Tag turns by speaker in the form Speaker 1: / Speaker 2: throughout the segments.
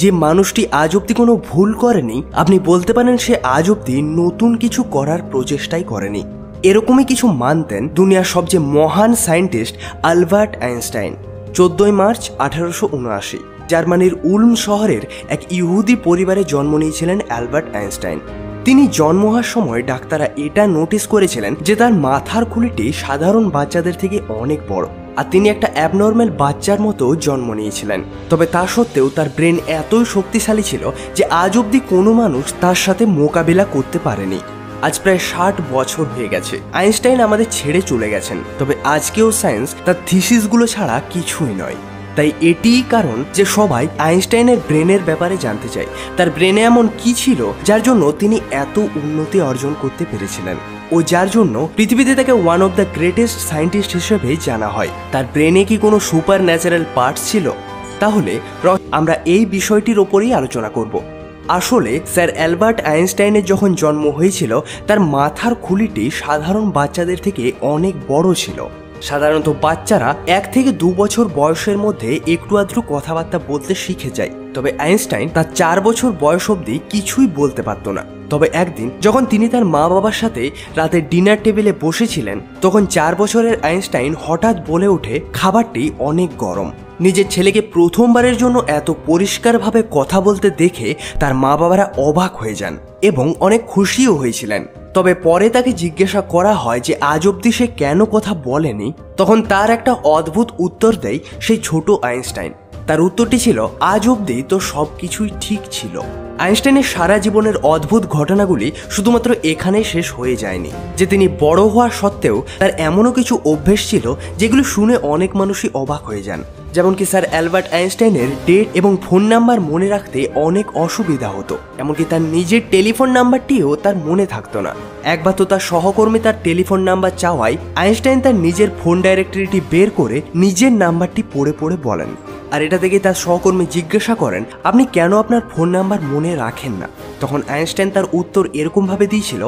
Speaker 1: যে মানুষটি আজ অব্দি কোনো ভুল করেনি, আপনি বলতে পারেন সে আজ অব্দি নতুন কিছু করার প্রচেষ্টাই করেনি। এরকমই কিছু মানতেন দুনিয়ার সবচেয়ে মহান সায়েন্টিস্ট আলবার্ট আইনস্টাইন। 14 মার্চ 1879 জার্মানির উলম শহরের এক ইহুদি পরিবারে জন্ম নিয়েছিলেন অ্যালবার্ট আইনস্টাইন। তিনি জন্ম হওয়ার সময় ডাক্তাররা এটা নোটিস করেছিলেন যে তার মাথার খুলিটি সাধারণ বাচ্চাদের থেকে অনেক বড়, আর তিনি একটা অ্যাবনর্মাল বাচ্চার মতো জন্ম নিয়েছিলেন। তবে তা সত্ত্বেও তার ব্রেন এতই শক্তিশালী ছিল যে আজ অব্দি কোনো মানুষ তার সাথে মোকাবিলা করতে পারেনি। আজ প্রায় 60 বছর হয়ে গেছে আইনস্টাইন আমাদের ছেড়ে চলে গেছেন, তবে আজকেও সায়েন্স তার থিসিসগুলো ছাড়া কিছুই নয়। তাই এটিই কারণ যে সবাই আইনস্টাইনের ব্রেনের ব্যাপারে জানতে চায়। তার ব্রেনে এমন কি ছিল যার জন্য তিনি এত উন্নতি অর্জন করতে পেরেছিলেন, ও যার জন্য পৃথিবীতে তাকে one of the greatest scientist হিসেবে জানা হয়। তার ব্রেনে কি কোনো সুপার ন্যাচারাল পার্টস ছিল? তাহলে আমরা এই বিষয়টির ওপরেই আলোচনা করব। আসলে স্যার অ্যালবার্ট আইনস্টাইনের যখন জন্ম হয়েছিল তার মাথার খুলিটি সাধারণ বাচ্চাদের থেকে অনেক বড় ছিল। সাধারণত বাচ্চারা 1 থেকে 2 বছর বয়সের মধ্যে একটু আধটু কথাবার্তা বলতে শিখে যায়, তবে আইনস্টাইন তার 4 বছর বয়স অবধি কিছুই বলতে পারত না। তবে একদিন যখন তিনি তার মা বাবার সাথে রাতে ডিনার টেবিলে বসেছিলেন, তখন 4 বছরের আইনস্টাইন হঠাৎ বলে ওঠে খাবারটি অনেক গরম। নিজের ছেলেকে প্রথমবারের জন্য এত পরিষ্কারভাবে কথা বলতে দেখে তার মা বাবারা অবাক হয়ে যান এবং অনেক খুশিও হয়েছিলেন। তবে পরে তাকে জিজ্ঞাসা করা হয় যে আজ অব্দি সে কেন কথা বলেনি। তখন তার একটা অদ্ভুত উত্তর দেয় সেই ছোট আইনস্টাইন। তার উত্তরটি ছিল, আজ অব্দি তো সব কিছুই ঠিক ছিল। আইনস্টাইনের সারা জীবনের অদ্ভুত ঘটনাগুলি শুধুমাত্র এখানেই শেষ হয়ে যায়নি, যে তিনি বড় হওয়া সত্ত্বেও তার এমনও কিছু অভ্যেস ছিল যেগুলো শুনে অনেক মানুষই অবাক হয়ে যান। যেমন কি স্যার অ্যালবার্ট আইনস্টাইনের ডেট এবং ফোন নাম্বার মনে রাখতে অনেক অসুবিধা হতো, এমনকি তার নিজের টেলিফোন নাম্বারটিও তার মনে থাকতো না। একবার তো তার সহকর্মী তার টেলিফোন নাম্বার চাওয়ায় আইনস্টাইন তার নিজের ফোন ডাইরেক্টরিটি বের করে নিজের নাম্বারটি পড়ে পড়ে বলেন। আর এটা থেকে তার সহকর্মী জিজ্ঞাসা করেন, আপনি কেন আপনার ফোন নাম্বার মনে রাখেন না? তখন আইনস্টাইন তার উত্তর এরকমভাবে দিয়েছিল,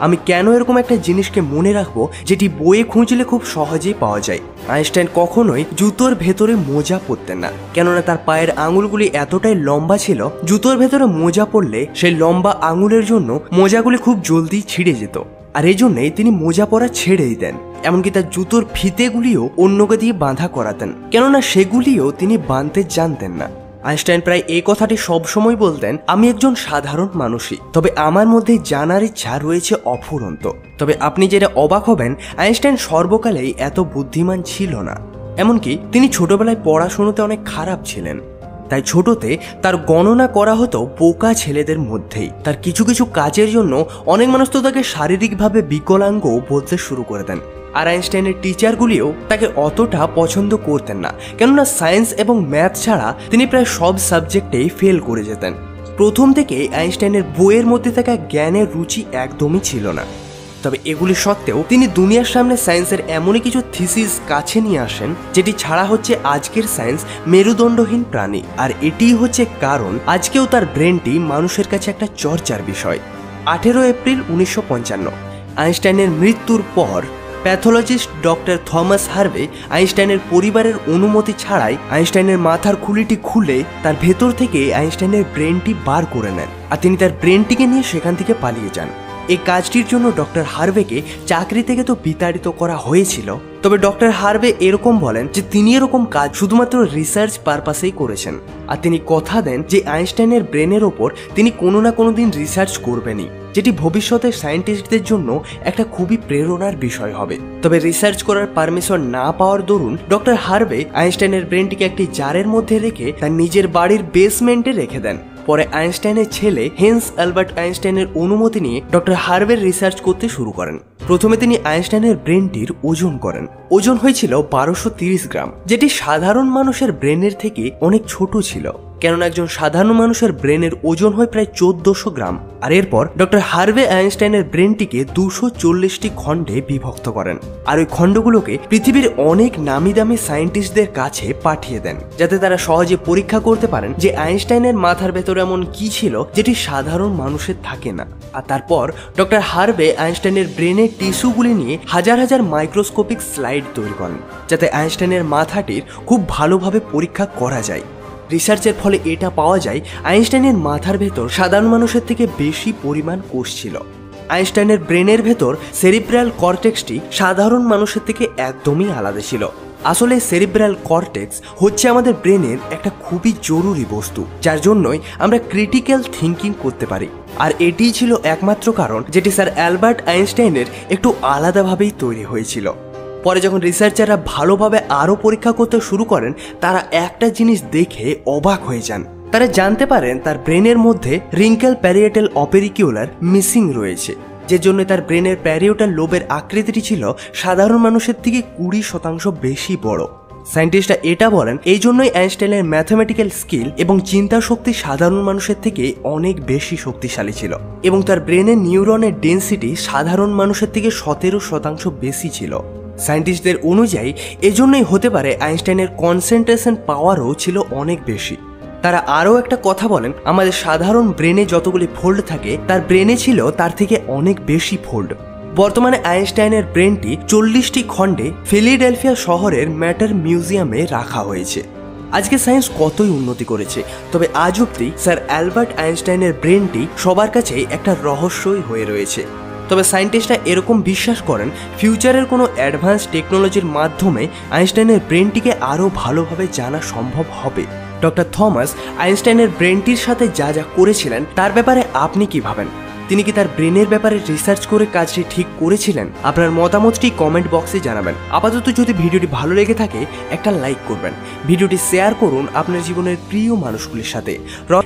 Speaker 1: আমি কেন এরকম একটা জিনিসকে মনে রাখবো যেটি বইয়ে খুঁজলে খুব সহজেই পাওয়া যায়। আইনস্টাইন কখনোই জুতোর ভেতরে মোজা পরতেন না, কেননা তার পায়ের আঙুলগুলি এতটাই লম্বা ছিল, জুতোর ভেতরে মোজা পরলে সেই লম্বা আঙুলের জন্য মোজাগুলি খুব জলদি ছিঁড়ে যেত, আর এই জন্যই তিনি মোজা পরা ছেড়ে দিতেন। এমনকি তার জুতোর ফিতেগুলিও অন্যকে দিয়ে বাঁধা করাতেন, কেননা সেগুলিও তিনি বাঁধতে জানতেন না। আইনস্টাইন প্রায় এই কথাটি সবসময় বলতেন, আমি একজন সাধারণ মানুষই, তবে আমার মধ্যে জানার ইচ্ছা রয়েছে অফুরন্ত। তবে আপনি যেটা অবাক হবেন, আইনস্টাইন সর্বকালেই এত বুদ্ধিমান ছিল না। এমনকি তিনি ছোটবেলায় পড়াশোনাতে অনেক খারাপ ছিলেন, তাই ছোটতে তার গণনা করা হতো বোকা ছেলেদের মধ্যেই। তার কিছু কিছু কাজের জন্য অনেক মানুষ তো তাকে শারীরিকভাবে বিকলাঙ্গ বলতে শুরু করে দেন। আর আইনস্টাইনের টিচারগুলিও তাকে অতটা পছন্দ করতেন না, কেননা সায়েন্স এবং ম্যাথ ছাড়া তিনি প্রায় সব সাবজেক্টেই ফেল করে যেতেন। প্রথম থেকে আইনস্টাইনের বইয়ের মধ্যে থাকা জ্ঞানের রুচি একদমই ছিল না। তবে এগুলি সত্ত্বেও তিনি দুনিয়ার সামনে সায়েন্সের এমনই কিছু থিসিস কাছে নিয়ে আসেন যেটি ছাড়া হচ্ছে আজকের সায়েন্স মেরুদণ্ডহীন প্রাণী। আর এটিই হচ্ছে কারণ আজকেও তার ব্রেনটি মানুষের কাছে একটা চর্চার বিষয়। 18 এপ্রিল 1955 আইনস্টাইনের মৃত্যুর পর প্যাথোলজিস্ট ডক্টর থমাস হার্ভে আইনস্টাইনের পরিবারের অনুমতি ছাড়াই আইনস্টাইনের মাথার খুলিটি খুলে তার ভেতর থেকে আইনস্টাইনের ব্রেনটি বার করে নেন, আর তিনি তার ব্রেনটিকে নিয়ে সেখান থেকে পালিয়ে যান। এই কাজটির জন্য ডক্টর হার্ভেকে চাকরি থেকে তো বিতাড়িত করা হয়েছিল, তবে ডক্টর হার্ভে এরকম বলেন যে তিনি এরকম কাজ শুধুমাত্র রিসার্চ পারপাসেই করেছেন, আর তিনি কথা দেন যে আইনস্টাইনের ব্রেনের ওপর তিনি কোনো না কোনো দিন রিসার্চ করবেনই, যেটি ভবিষ্যতের সায়েন্টিস্টদের জন্য একটা খুবই প্রেরণার বিষয় হবে। তবে রিসার্চ করার পারমিশন না পাওয়ার দরুন ডক্টর হার্ভে আইনস্টাইনের ব্রেনটিকে একটি জারের মধ্যে রেখে তার নিজের বাড়ির বেসমেন্টে রেখে দেন। পরে আইনস্টাইনের ছেলে হেন্স অ্যালবার্ট আইনস্টাইনের অনুমতি নিয়ে ডক্টর হার্ভের রিসার্চ করতে শুরু করেন। প্রথমে তিনি আইনস্টাইনের ব্রেনটির ওজন করেন। ওজন হয়েছিল 1230 গ্রাম, যেটি সাধারণ মানুষের ব্রেনের থেকে অনেক ছোট ছিল, কেননা একজন সাধারণ মানুষের ব্রেনের ওজন হয় প্রায় 1400 গ্রাম। আর এরপর ডক্টর হার্ভে আইনস্টাইনের ব্রেনটিকে 240টি খণ্ডে বিভক্ত করেন, আর ওই খণ্ডগুলোকে পৃথিবীর অনেক নামি দামি সায়েন্টিস্টদের কাছে পাঠিয়ে দেন, যাতে তারা সহজে পরীক্ষা করতে পারেন যে আইনস্টাইনের মাথার ভেতরে এমন কি ছিল যেটি সাধারণ মানুষের থাকে না। আর তারপর ডক্টর হার্ভে আইনস্টাইনের ব্রেনের টিস্যুগুলি নিয়ে হাজার হাজার মাইক্রোস্কোপিক স্লাইড তৈরি করেন, যাতে আইনস্টাইনের মাথাটির খুব ভালোভাবে পরীক্ষা করা যায়। রিসার্চের ফলে এটা পাওয়া যায় আইনস্টাইনের মাথার ভেতর সাধারণ মানুষের থেকে বেশি পরিমাণ কোষ ছিল। আইনস্টাইনের ব্রেনের ভেতর সেরিব্রাল কর্টেক্সটি সাধারণ মানুষের থেকে একদমই আলাদা ছিল। আসলে সেরিব্রাল কর্টেক্স হচ্ছে আমাদের ব্রেনের একটা খুবই জরুরি বস্তু, যার জন্যই আমরা ক্রিটিক্যাল থিঙ্কিং করতে পারি। আর এটিই ছিল একমাত্র কারণ যেটি স্যার অ্যালবার্ট আইনস্টাইনের একটু আলাদাভাবেই তৈরি হয়েছিল। পরে যখন রিসার্চাররা ভালোভাবে আরও পরীক্ষা করতে শুরু করেন, তারা একটা জিনিস দেখে অবাক হয়ে যান। তারা জানতে পারেন তার ব্রেনের মধ্যে রিঙ্কেল প্যারিয়েটাল অপেরিকিউলার মিসিং রয়েছে, যে জন্য তার ব্রেনের প্যারিয়েটাল লোবের আকৃতিটি ছিল সাধারণ মানুষের থেকে 20% বেশি বড়। সায়েন্টিস্টরা এটা বলেন এই জন্যই আইনস্টাইনের ম্যাথমেটিক্যাল স্কিল এবং চিন্তা শক্তি সাধারণ মানুষের থেকে অনেক বেশি শক্তিশালী ছিল, এবং তার ব্রেনের নিউরনের ডেন্সিটি সাধারণ মানুষের থেকে 17% বেশি ছিল। সায়েন্টিস্টদের অনুযায়ী এজন্যই হতে পারে আইনস্টাইনের কনসেন্ট্রেশন পাওয়ারও ছিল অনেক বেশি। তারা আরও একটা কথা বলেন, আমাদের সাধারণ ব্রেনে যতগুলি ফোল্ড থাকে তার ব্রেনে ছিল তার থেকে অনেক বেশি ফোল্ড। বর্তমানে আইনস্টাইনের ব্রেনটি 40টি খণ্ডে ফিলাডেলফিয়া শহরের ম্যাটার মিউজিয়ামে রাখা হয়েছে। আজকে সায়েন্স কতই উন্নতি করেছে, তবে আজ অব্দি স্যার অ্যালবার্ট আইনস্টাইনের ব্রেনটি সবার কাছেই একটা রহস্যই হয়ে রয়েছে। তবে সায়েন্টিস্টরা এরকম বিশ্বাস করেন ফিউচারের কোনো অ্যাডভান্স টেকনোলজির মাধ্যমে আইনস্টাইনের ব্রেনটিকে আরও ভালোভাবে জানা সম্ভব হবে। ডক্টর থমাস আইনস্টাইনের ব্রেনটির সাথে যা যা করেছিলেন তার ব্যাপারে আপনি কি ভাবেন? তিনি কি তার ব্রেনের ব্যাপারে রিসার্চ করে কাজটি ঠিক করেছিলেন? আপনার মতামতটি কমেন্ট বক্সে জানাবেন। আপাতত যদি ভিডিওটি ভালো লেগে থাকে একটা লাইক করবেন, ভিডিওটি শেয়ার করুন আপনার জীবনের প্রিয় মানুষগুলির সাথে।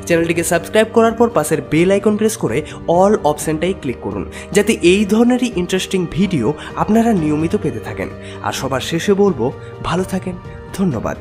Speaker 1: চ্যানেলটিকে সাবস্ক্রাইব করার পর পাশের বেল আইকন প্রেস করে অল অপশনটাই ক্লিক করুন, যাতে এই ধরনেরই ইন্টারেস্টিং ভিডিও আপনারা নিয়মিত পেতে থাকেন। আর সবার শেষে বলবো, ভালো থাকেন। ধন্যবাদ।